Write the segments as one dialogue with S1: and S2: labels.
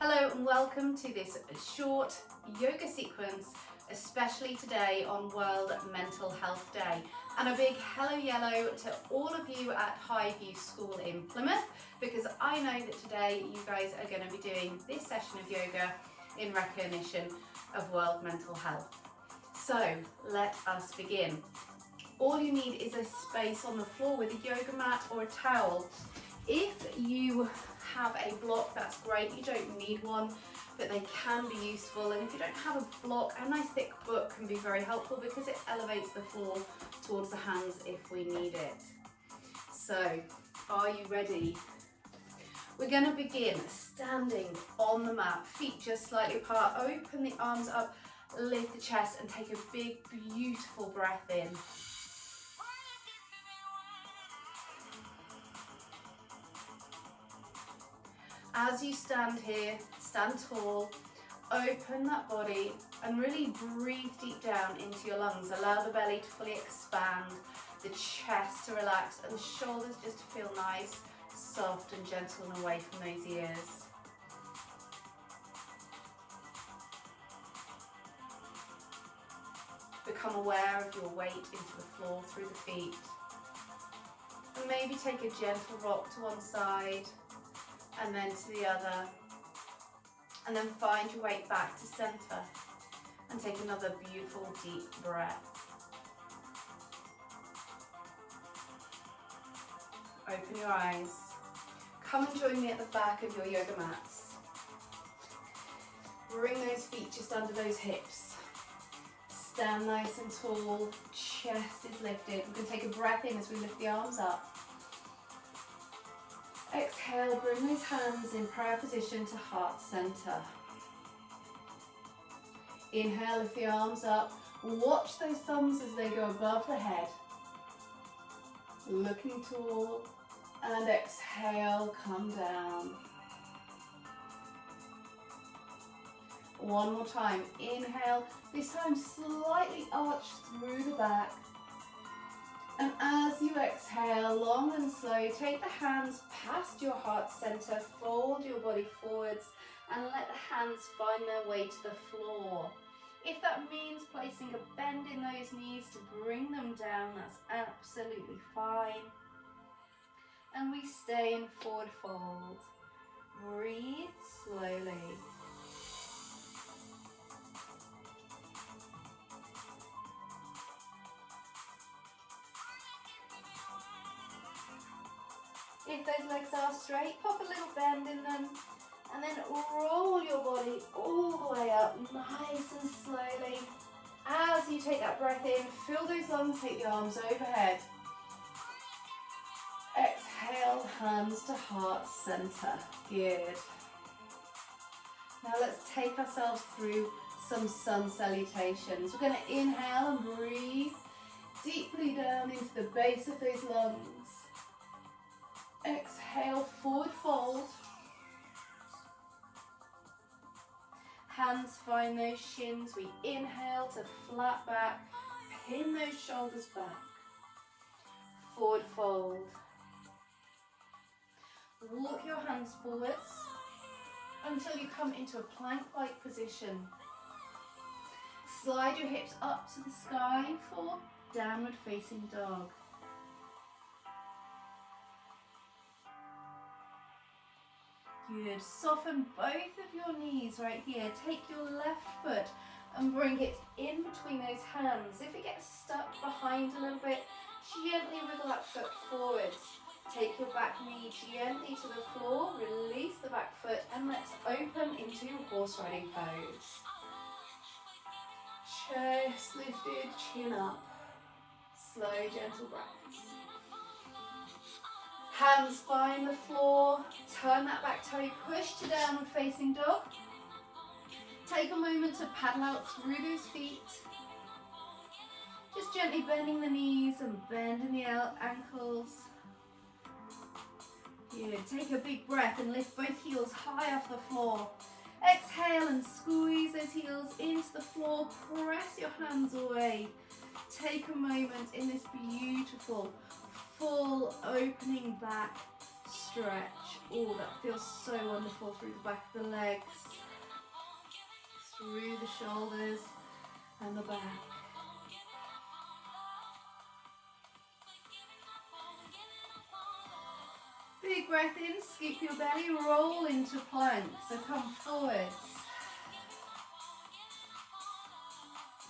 S1: Hello and welcome to this short yoga sequence, especially today on World Mental Health Day. And a big hello yellow to all of you at Highview School in Plymouth, because I know that today you guys are going to be doing this session of yoga in recognition of World Mental Health. So let us begin. All you need is a space on the floor with a yoga mat or a towel. If you have a block, that's great. You don't need one, but they can be useful. And if you don't have a block, a nice thick book can be very helpful because it elevates the floor towards the hands if we need it. So, are you ready? We're going to begin standing on the mat, feet just slightly apart. Open the arms up, lift the chest, and take a big, beautiful breath in. As you stand here, stand tall, open that body and really breathe deep down into your lungs. Allow the belly to fully expand, the chest to relax, and the shoulders just to feel nice, soft and gentle and away from those ears. Become aware of your weight into the floor through the feet. And maybe take a gentle rock to one side, and then to the other, and then find your way back to center and take another beautiful deep breath. Open your eyes. Come and join me at the back of your yoga mats. Bring those feet just under those hips. Stand nice and tall, chest is lifted. We're going to take a breath in as we lift the arms up. Exhale, bring those hands in prayer position to heart center. Inhale, lift the arms up. Watch those thumbs as they go above the head. Looking tall. And exhale, come down. One more time. Inhale, this time slightly arch through the back. And as you exhale, long and slow, take the hands past your heart center, fold your body forwards, and let the hands find their way to the floor. If that means placing a bend in those knees to bring them down, that's absolutely fine. And we stay in forward fold. Breathe slowly. If those legs are straight, pop a little bend in them, and then roll your body all the way up, nice and slowly. As you take that breath in, fill those lungs, take the arms overhead. Exhale, hands to heart center. Good. Now let's take ourselves through some sun salutations. We're going to inhale and breathe deeply down into the base of those lungs. Exhale, forward fold. Hands find those shins. We inhale to flat back. Pin those shoulders back. Forward fold. Walk your hands forwards until you come into a plank-like position. Slide your hips up to the sky for downward facing dog. Good. Soften both of your knees right here. Take your left foot and bring it in between those hands. If it gets stuck behind a little bit, gently wiggle that foot forwards. Take your back knee gently to the floor. Release the back foot and let's open into your horse riding pose. Chest lifted, chin up. Slow, gentle breaths. Hands find the floor, turn that back toe, push to downward facing dog. Take a moment to paddle out through those feet. Just gently bending the knees and bending the ankles. Good. Take a big breath and lift both heels high off the floor. Exhale and squeeze those heels into the floor. Press your hands away. Take a moment in this beautiful full opening back, stretch. Oh, that feels so wonderful through the back of the legs, through the shoulders and the back. Big breath in, scoop your belly, roll into plank. So come forwards.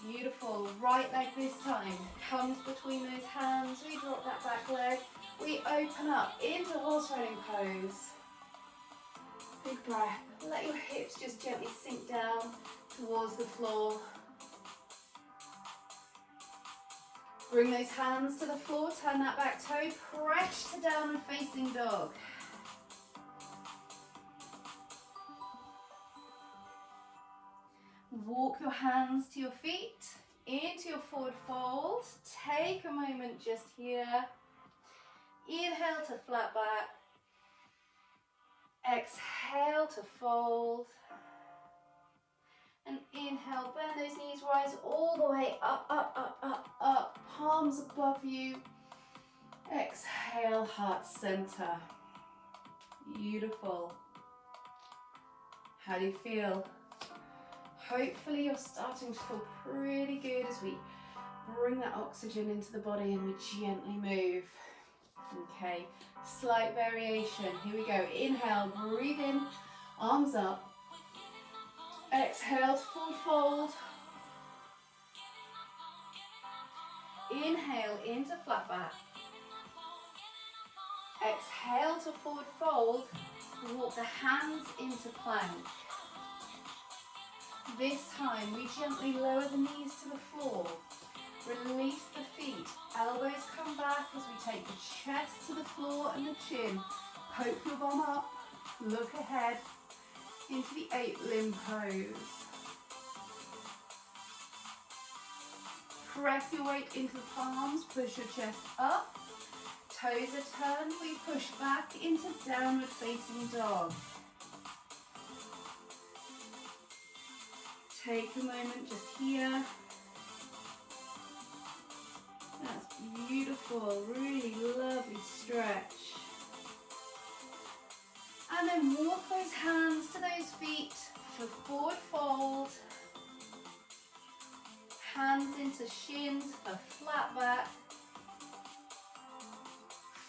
S1: Beautiful. Right leg this time comes between those hands. We drop that back leg. We open up into horse riding pose. Big breath. Let your hips just gently sink down towards the floor. Bring those hands to the floor, turn that back toe, press to downward facing dog. Walk your hands to your feet, into your forward fold. Take a moment just here. Inhale to flat back. Exhale to fold. And inhale, bend those knees, rise all the way up, up, up, up, up. Palms above you. Exhale, heart center. Beautiful. How do you feel? Hopefully you're starting to feel pretty good as we bring that oxygen into the body and we gently move. Okay, slight variation. Here we go. Inhale, breathe in, arms up. Exhale to forward fold. Inhale into flat back. Exhale to forward fold. Walk the hands into plank. This time we gently lower the knees to the floor. Release the feet. Elbows come back as we take the chest to the floor and the chin. Poke your bum up. Look ahead into the 8-limb pose. Press your weight into the palms. Push your chest up. Toes are turned. We push back into downward facing dog. Take a moment just here. That's beautiful, really lovely stretch. And then walk those hands to those feet for forward fold. Hands into shins for flat back.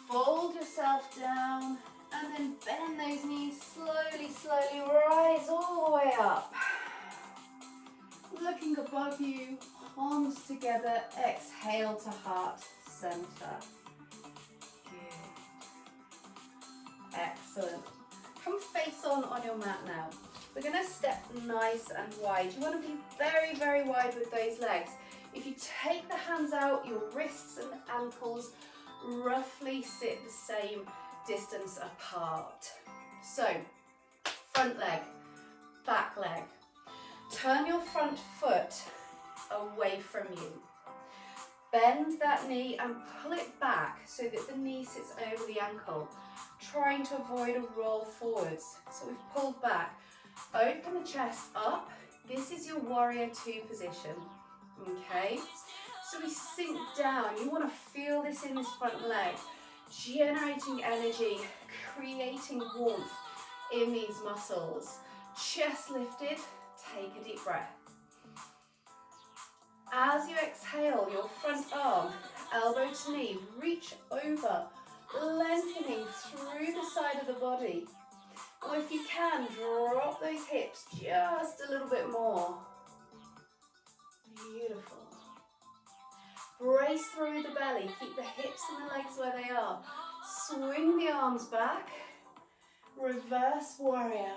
S1: Fold yourself down and then bend those knees slowly, slowly, rise all the way up. Looking above you, palms together, exhale to heart center. Good. Excellent. Come face on your mat now. We're going to step nice and wide. You want to be very, very wide with those legs. If you take the hands out, your wrists and ankles roughly sit the same distance apart. So, front leg, back leg. Turn your front foot away from you. Bend that knee and pull it back so that the knee sits over the ankle, trying to avoid a roll forwards. So we've pulled back. Open the chest up. This is your warrior 2 position. Okay? So we sink down. You want to feel this in this front leg, generating energy, creating warmth in these muscles. Chest lifted. Take a deep breath. As you exhale, your front arm, elbow to knee, reach over, lengthening through the side of the body. Or if you can, drop those hips just a little bit more. Beautiful. Brace through the belly, keep the hips and the legs where they are. Swing the arms back, reverse warrior.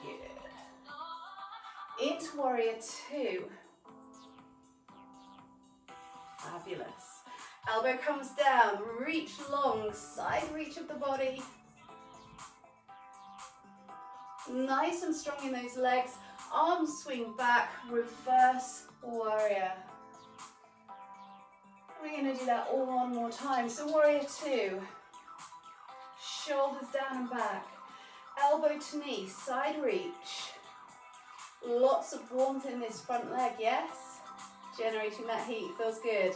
S1: Good. Into warrior 2. Fabulous. Elbow comes down, reach long, side reach of the body. Nice and strong in those legs. Arms swing back, reverse warrior. We're going to do that all one more time. So warrior 2. Shoulders down and back. Elbow to knee, side reach. Lots of warmth in this front leg, yes? Generating that heat, feels good.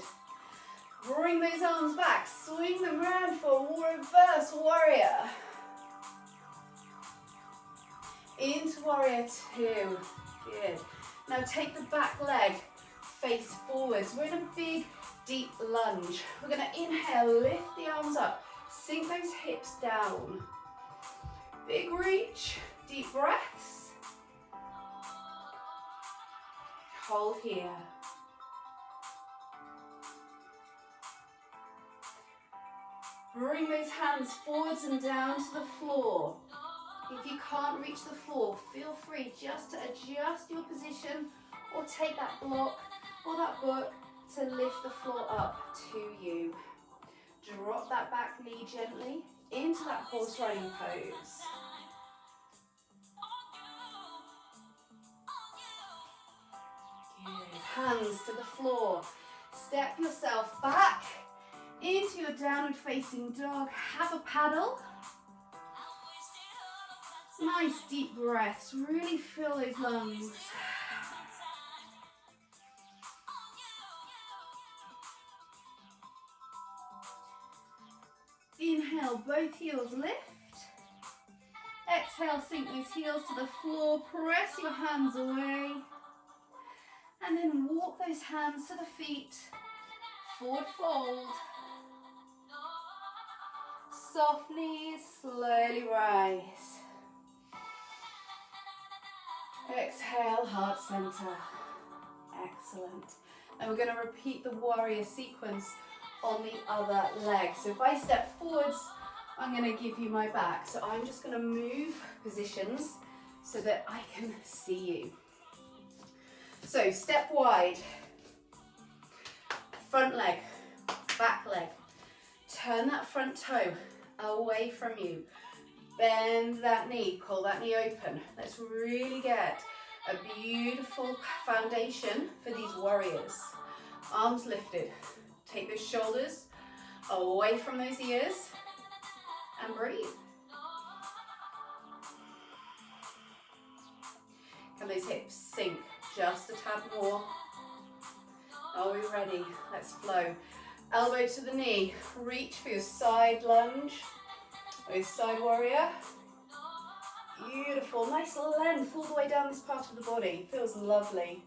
S1: Bring those arms back, swing them around for reverse warrior. Into warrior two, good. Now take the back leg, face forwards. We're in a big, deep lunge. We're gonna inhale, lift the arms up, sink those hips down. Big reach, deep breaths. Hold here. Bring those hands forwards and down to the floor. If you can't reach the floor, feel free just to adjust your position or take that block or that book to lift the floor up to you. Drop that back knee gently into that horse riding pose. Good. Hands to the floor. Step yourself back into your downward facing dog. Have a paddle. Nice deep breaths. Really fill those lungs. Inhale, both heels lift. Exhale, sink those heels to the floor. Press your hands away. And then walk those hands to the feet. Forward fold. Softly, slowly rise. Exhale, heart center. Excellent. And we're going to repeat the warrior sequence on the other leg. So if I step forwards, I'm going to give you my back. So I'm just going to move positions so that I can see you. So step wide. Front leg, back leg. Turn that front toe away from you. Bend that knee, pull that knee open. Let's really get a beautiful foundation for these warriors. Arms lifted. Take those shoulders away from those ears and breathe. Can those hips sink just a tad more? Are we ready? Let's flow. Elbow to the knee. Reach for your side lunge. Or side warrior. Beautiful. Nice length all the way down this part of the body. Feels lovely.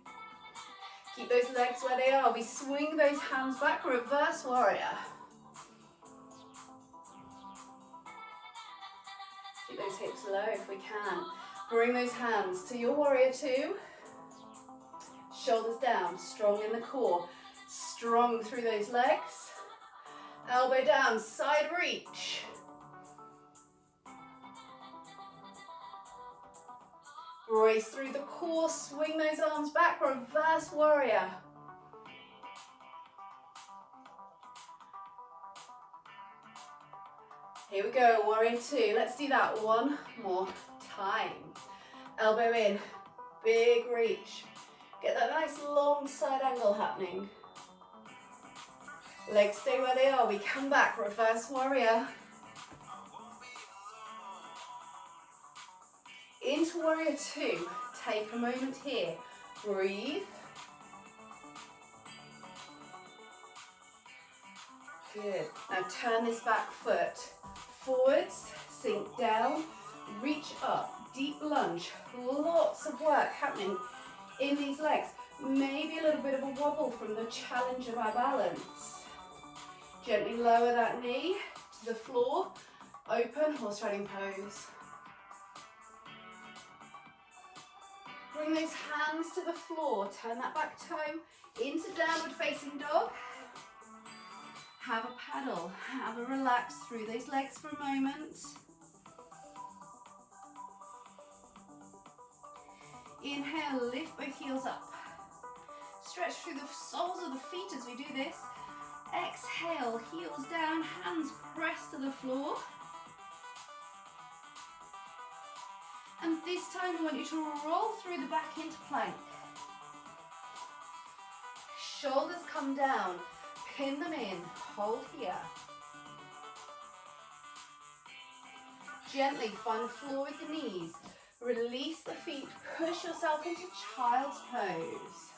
S1: Keep those legs where they are. We swing those hands back. Reverse warrior. Keep those hips low if we can. Bring those hands to your warrior two. Shoulders down. Strong in the core. Strong through those legs. Elbow down. Side reach. Brace through the core, swing those arms back, reverse warrior. Here we go, warrior two. Let's do that one more time. Elbow in, big reach. Get that nice long side angle happening. Legs stay where they are. We come back, reverse warrior. Into warrior two. Take a moment here. Breathe. Good. Now turn this back foot forwards, sink down, reach up, deep lunge. Lots of work happening in these legs. Maybe a little bit of a wobble from the challenge of our balance. Gently lower that knee to the floor. Open horse riding pose. Bring those hands to the floor. Turn that back toe into downward facing dog. Have a paddle. Have a relax through those legs for a moment. Inhale, lift both heels up. Stretch through the soles of the feet as we do this. Exhale, heels down, hands pressed to the floor. And this time I want you to roll through the back into plank. Shoulders come down, pin them in, hold here. Gently find floor with the knees. Release the feet, push yourself into child's pose.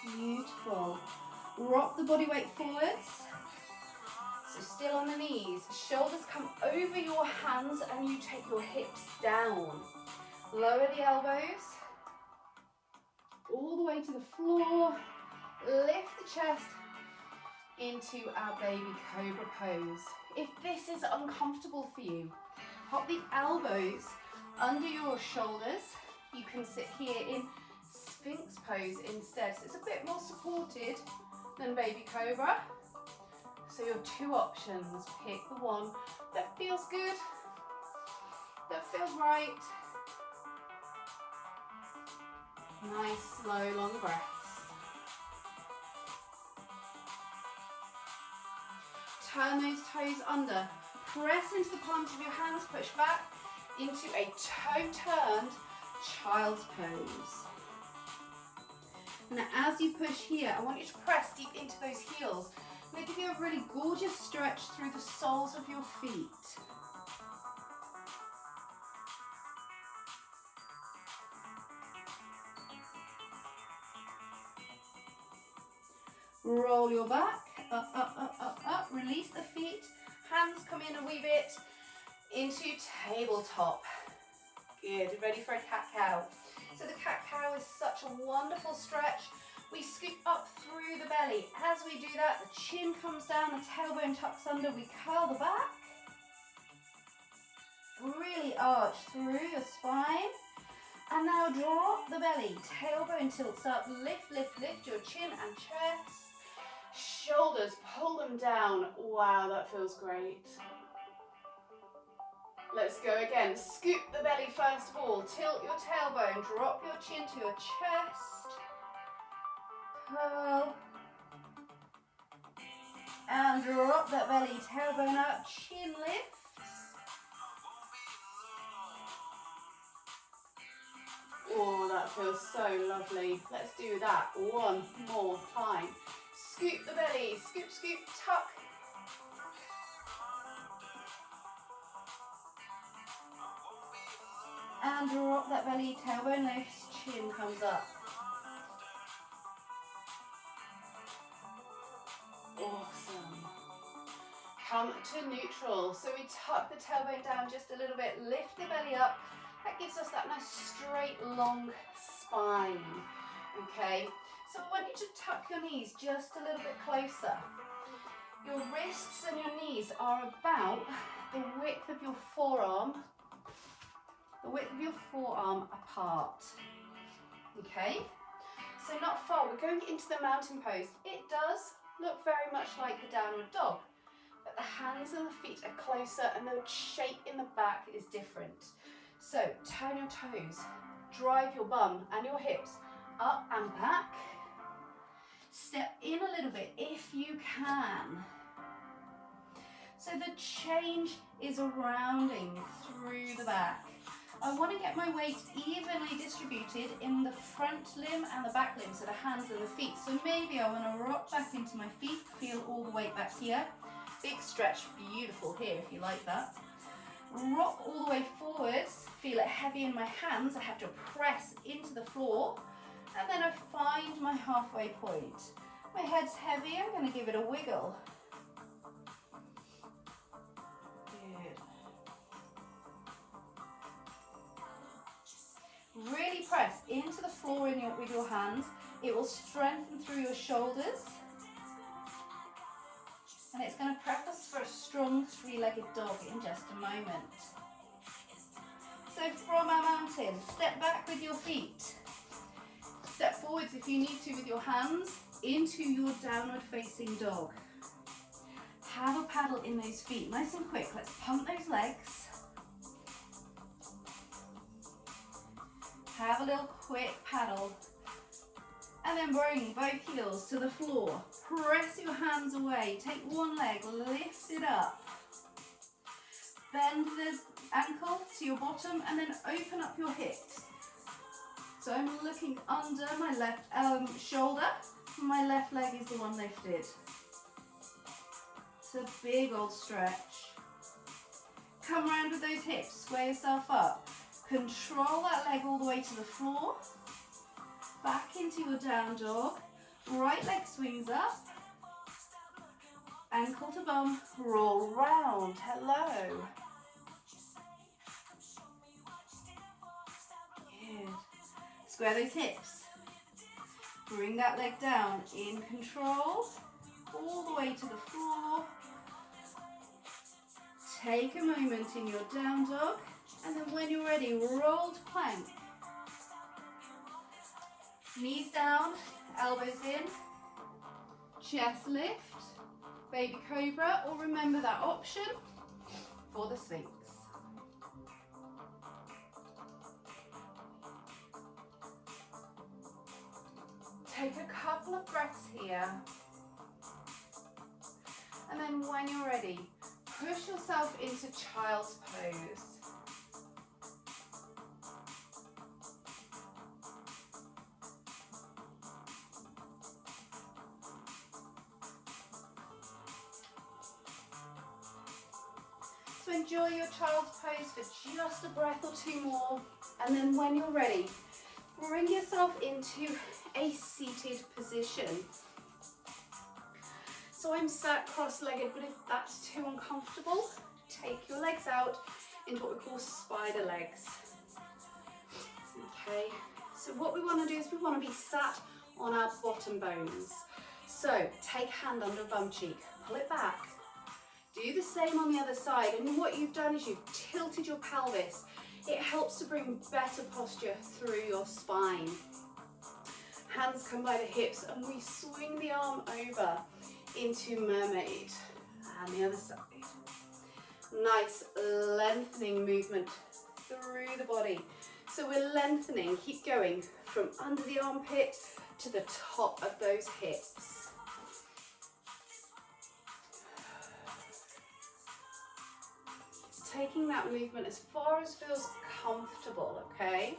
S1: Beautiful. Rock the body weight forwards. So still on the knees. Shoulders come over your hands and you take your hips down. Lower the elbows. All the way to the floor. Lift the chest into our baby cobra pose. If this is uncomfortable for you, hop the elbows under your shoulders. You can sit here in Sphinx pose instead. So it's a bit more supported than baby cobra. So your two options, pick the one that feels good, that feels right. Nice, slow, long breaths. Turn those toes under. Press into the palms of your hands, push back into a toe-turned child's pose. Now as you push here, I want you to press deep into those heels. I'm going to give you a really gorgeous stretch through the soles of your feet. Roll your back, up, up, up, up, up. Release the feet. Hands come in a wee bit into tabletop. Good, ready for a cat-cow. So the cat-cow is such a wonderful stretch. We scoop up through the belly. As we do that, the chin comes down, the tailbone tucks under, we curl the back. Really arch through the spine. And now drop the belly. Tailbone tilts up, lift, lift, lift your chin and chest. Shoulders, pull them down. Wow, that feels great. Let's go again. Scoop the belly first of all. Tilt your tailbone, drop your chin to your chest. Curl. And drop that belly, tailbone up, chin lifts. Oh, that feels so lovely. Let's do that one more time. Scoop the belly, scoop, scoop, tuck. And drop that belly, tailbone lifts, chin comes up. Awesome. Come to neutral. So we tuck the tailbone down just a little bit, lift the belly up. That gives us that nice straight, long spine. Okay, so I want you to tuck your knees just a little bit closer. Your wrists and your knees are about the width of your forearm, apart. Okay, so not far. We're going into the mountain pose. It does look very much like the downward dog, but the hands and the feet are closer and the shape in the back is different. So turn your toes, drive your bum and your hips up and back. Step in a little bit if you can. So the change is rounding through the back. I want to get my weight evenly distributed in the front limb and the back limb, so the hands and the feet. So maybe I want to rock back into my feet, feel all the weight back here. Big stretch, beautiful here if you like that. Rock all the way forwards, feel it heavy in my hands. I have to press into the floor, and then I find my halfway point. My head's heavy, I'm going to give it a wiggle. Really press into the floor with your hands. It will strengthen through your shoulders. And it's going to prep us for a strong three-legged dog in just a moment. So from our mountain, step back with your feet. Step forwards if you need to with your hands into your downward facing dog. Have a paddle in those feet, nice and quick. Let's pump those legs. Have a little quick paddle. And then bring both heels to the floor. Press your hands away. Take one leg, lift it up. Bend the ankle to your bottom and then open up your hips. So I'm looking under my left shoulder. My left leg is the one lifted. It's a big old stretch. Come around with those hips, square yourself up. Control that leg all the way to the floor. Back into your down dog. Right leg swings up. Ankle to bum, roll round. Hello. Good. Square those hips. Bring that leg down in control, all the way to the floor. Take a moment in your down dog, and then when you're ready, roll to plank. Knees down, elbows in, chest lift, baby cobra, or remember that option for the Sphinx. Take a couple of breaths here. And then when you're ready, push yourself into child's pose. So enjoy your child's pose for just a breath or two more. And then when you're ready, bring yourself into a seated position. So I'm sat cross-legged, but if that's too uncomfortable, take your legs out into what we call spider legs. Okay, so what we want to do is we want to be sat on our bottom bones. So take hand under bum cheek, pull it back. Do the same on the other side, and what you've done is you've tilted your pelvis. It helps to bring better posture through your spine. Hands come by the hips, and we swing the arm over into mermaid. And the other side. Nice lengthening movement through the body. So we're lengthening, keep going from under the armpit to the top of those hips. Taking that movement as far as feels comfortable, okay?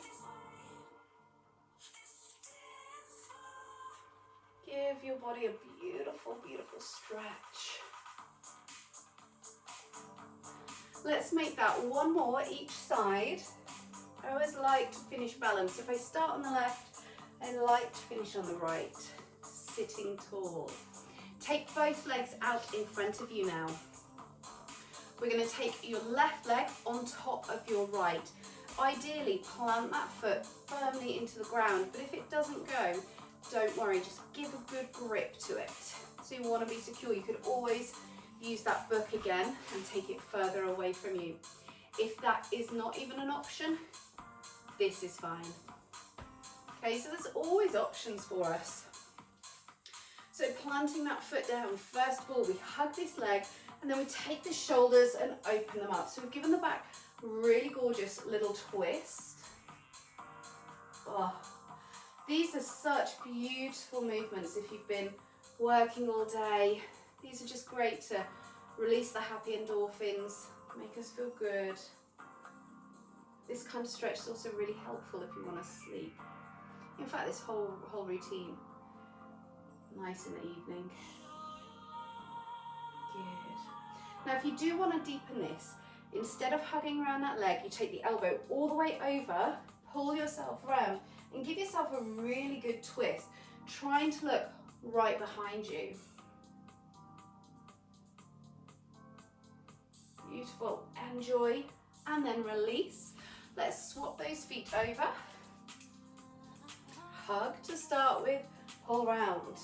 S1: Give your body a beautiful, beautiful stretch. Let's make that one more each side. I always like to finish balanced. If I start on the left, I like to finish on the right. Sitting tall. Take both legs out in front of you now. We're going to take your left leg on top of your right. Ideally, plant that foot firmly into the ground, but if it doesn't go, don't worry, just give a good grip to it. So you want to be secure. You could always use that book again and take it further away from you. If that is not even an option, this is fine. Okay, so there's always options for us. So planting that foot down, first of all, we hug this leg, and then we take the shoulders and open them up. So we've given the back a really gorgeous little twist. Oh, these are such beautiful movements if you've been working all day. These are just great to release the happy endorphins, make us feel good. This kind of stretch is also really helpful if you want to sleep. In fact, this whole routine, nice in the evening. Good. Now, if you do want to deepen this, instead of hugging around that leg, you take the elbow all the way over, pull yourself around, and give yourself a really good twist, trying to look right behind you. Beautiful. Enjoy, and then release. Let's swap those feet over. Hug to start with, pull round.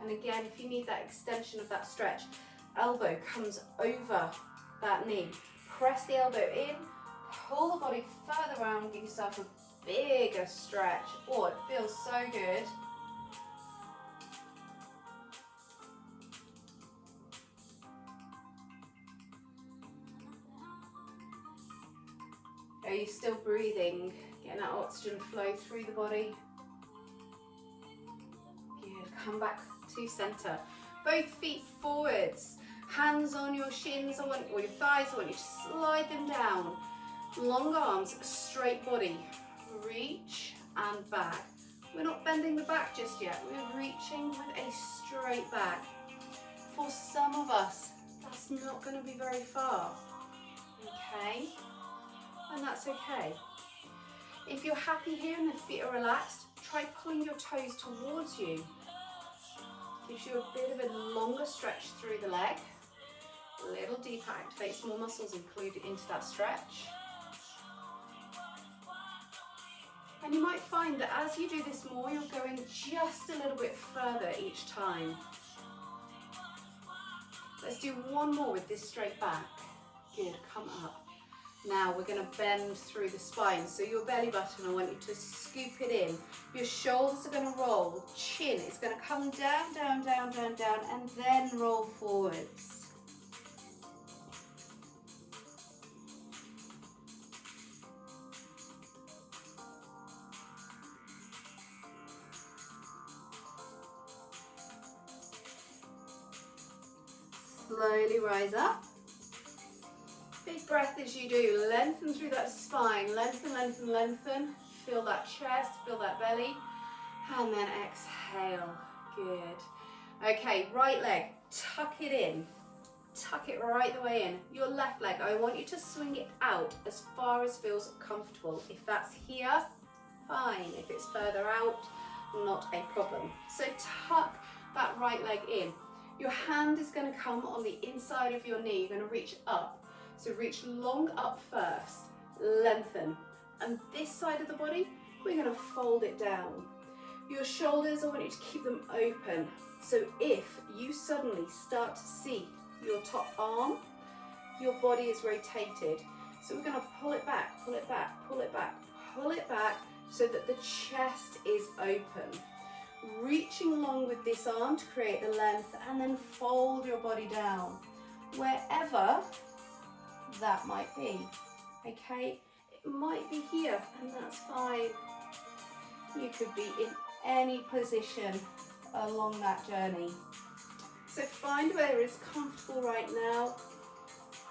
S1: And again, if you need that extension of that stretch, elbow comes over that knee. Press the elbow in, pull the body further around, give yourself a bigger stretch. Oh, it feels so good. Are you still breathing? Getting that oxygen flow through the body. Good. Come back to center. Both feet forwards. Hands on your shins or your thighs. I want you to slide them down. Long arms, straight body. Reach and back. We're not bending the back just yet. We're reaching with a straight back. For some of us, that's not going to be very far. Okay, and that's okay. If you're happy here and the feet are relaxed, try pulling your toes towards you. Gives you a bit of a longer stretch through the leg. A little deeper, activates more muscles included into that stretch. And you might find that as you do this more, you're going just a little bit further each time. Let's do one more with this straight back. Good, come up. Now we're going to bend through the spine. So your belly button, I want you to scoop it in. Your shoulders are going to roll. Chin is going to come down, down, down, down, down, and then roll forwards. Slowly rise up. Big breath as you do. Lengthen through that spine. Lengthen, lengthen, lengthen. Feel that chest, feel that belly. And then exhale. Good. Okay, right leg. Tuck it in. Tuck it right the way in. Your left leg, I want you to swing it out as far as feels comfortable. If that's here, fine. If it's further out, not a problem. So tuck that right leg in. Your hand is going to come on the inside of your knee. You're going to reach up. So reach long up first, lengthen. And this side of the body, we're going to fold it down. Your shoulders, I want you to keep them open. So if you suddenly start to see your top arm, your body is rotated. So we're going to pull it back, pull it back, pull it back, pull it back so that the chest is open. Reaching long with this arm to create the length, and then fold your body down wherever that might be. Okay, it might be here, and that's fine. You could be in any position along that journey. So find where it's comfortable right now.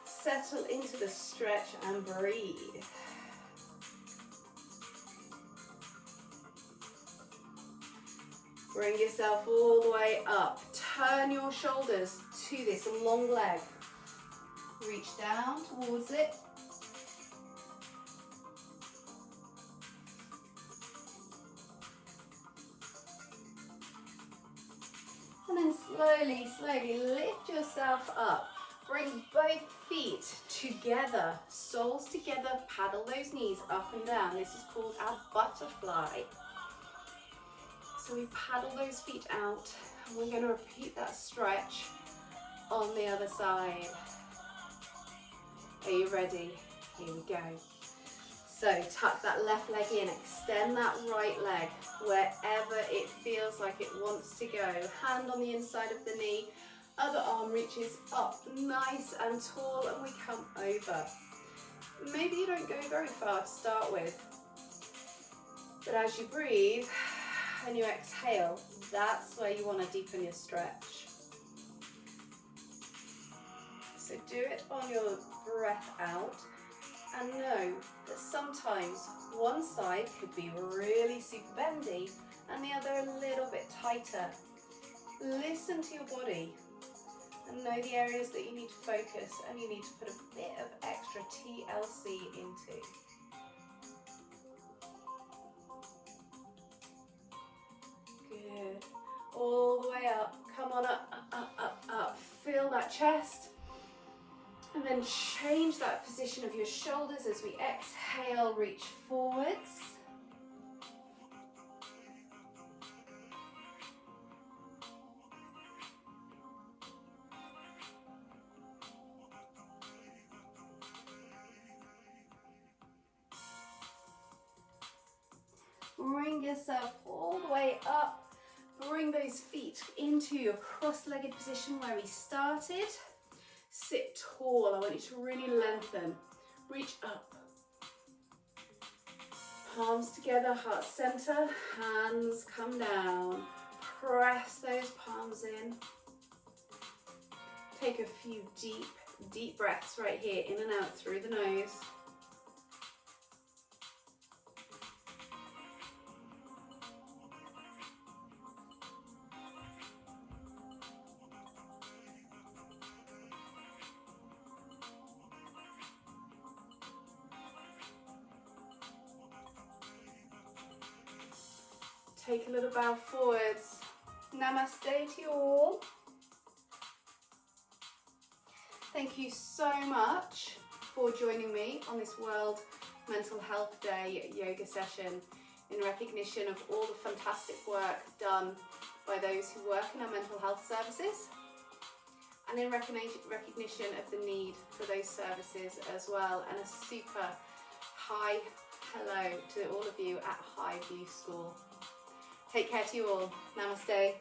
S1: Settle into the stretch and breathe. Bring yourself all the way up. Turn your shoulders to this long leg. Reach down towards it. And then slowly, slowly lift yourself up. Bring both feet together, soles together, paddle those knees up and down. This is called our butterfly. So we paddle those feet out, and we're going to repeat that stretch on the other side. Are you ready? Here we go. So tuck that left leg in, extend that right leg wherever it feels like it wants to go. Hand on the inside of the knee, other arm reaches up nice and tall, and we come over. Maybe you don't go very far to start with, but as you breathe and you exhale, that's where you want to deepen your stretch. So do it on your breath out, and know that sometimes one side could be really super bendy and the other a little bit tighter. Listen to your body and know the areas that you need to focus and you need to put a bit of extra TLC into. Good. All the way up. Come on up, up, up, up. Feel that chest. And then change that position of your shoulders as we exhale, reach forwards. Bring yourself all the way up. Bring those feet into your cross-legged position where we started. Sit tall. I want you to really lengthen. Reach up. Palms together, heart center. Hands come down. Press those palms in. Take a few deep breaths right here, in and out through the nose. Take a little bow forwards. Namaste to you all. Thank you so much for joining me on this World Mental Health Day yoga session in recognition of all the fantastic work done by those who work in our mental health services, and in recognition of the need for those services as well, and a super high hello to all of you at Highview School. Take care to you all. Namaste.